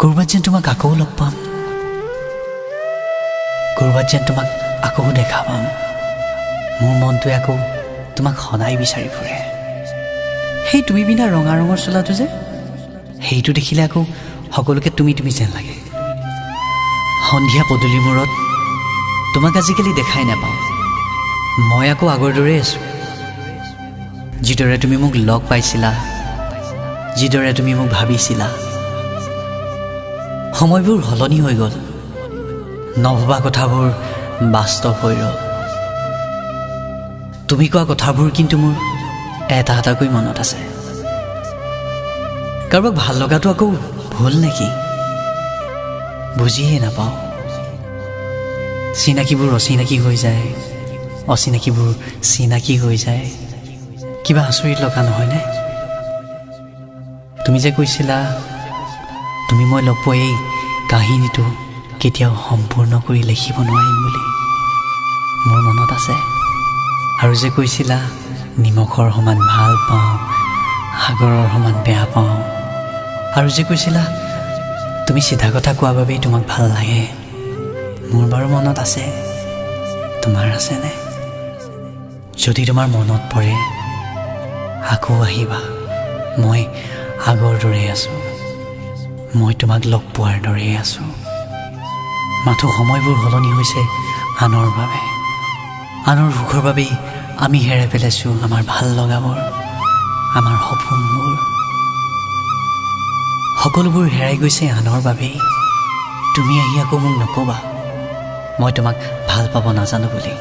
কৰবাত যেন তোমাক আকৌ লগ পাম, কৰবাত যেন তোমাক আকৌ দেখা পাম। মোৰ মনটোৱে আকৌ তোমাক সদায় বিচাৰি ফুৰে। সেই তুমি বিনা ৰঙা ৰঙৰ চোলাটো যে, সেইটো দেখিলে আকৌ সকলোকে তুমি তুমি যেন লাগে। সন্ধিয়া পদূলি মূৰত তোমাক আজিকালি দেখাই নাপাওঁ। মই আকৌ আগৰ দৰেই আছোঁ। যিদৰে তুমি মোক লগ পাইছিলা, যিদৰে তুমি মোক ভাবিছিলা, সময়বোৰ সলনি হৈ গ'ল। নভবা কথাবোৰ বাস্তৱ হৈ ৰ'ল। তুমি কোৱা কথাবোৰ কিন্তু মোৰ এটা এটাকৈ মনত আছে। কাৰোবাক ভাল লগাটো আকৌ ভুল নেকি? বুজিয়ে নাপাওঁ। চিনাকিবোৰ অচিনাকি হৈ যায়, অচিনাকিবোৰ চিনাকি হৈ যায়। কিবা আচৰিত লগা নহয়নে? তুমি যে কৈছিলা তুমি মই লগ পোৱা এই কাহিনীটো কেতিয়াও সম্পূৰ্ণ কৰি লিখিব নোৱাৰিম বুলি, মোৰ মনত আছে। আৰু যে কৈছিলা নিমখৰ সমান ভাল পাওঁ, সাগৰৰ সমান বেয়া পাওঁ। আৰু যে কৈছিলা তুমি চিধা কথা কোৱা বাবেই তোমাক ভাল লাগে। মোৰ বাৰু মনত আছে, তোমাৰ আছেনে? যদি তোমাৰ মনত পৰে আকৌ আহিবা। মই আগৰ দৰেই আছোঁ, মই তোমাক লগ পোৱাৰ দৰেই আছোঁ। মাথো সময়বোৰ সলনি হৈছে আনৰ বাবে। আনৰ সুখৰ বাবেই আমি হেৰাই পেলাইছোঁ আমাৰ ভাল লগাবোৰ, আমাৰ সপোনবোৰ। সকলোবোৰ হেৰাই গৈছে আনৰ বাবেই। তুমি আহি আকৌ মোক নক'বা মই তোমাক ভাল পাব নাজানো বুলি।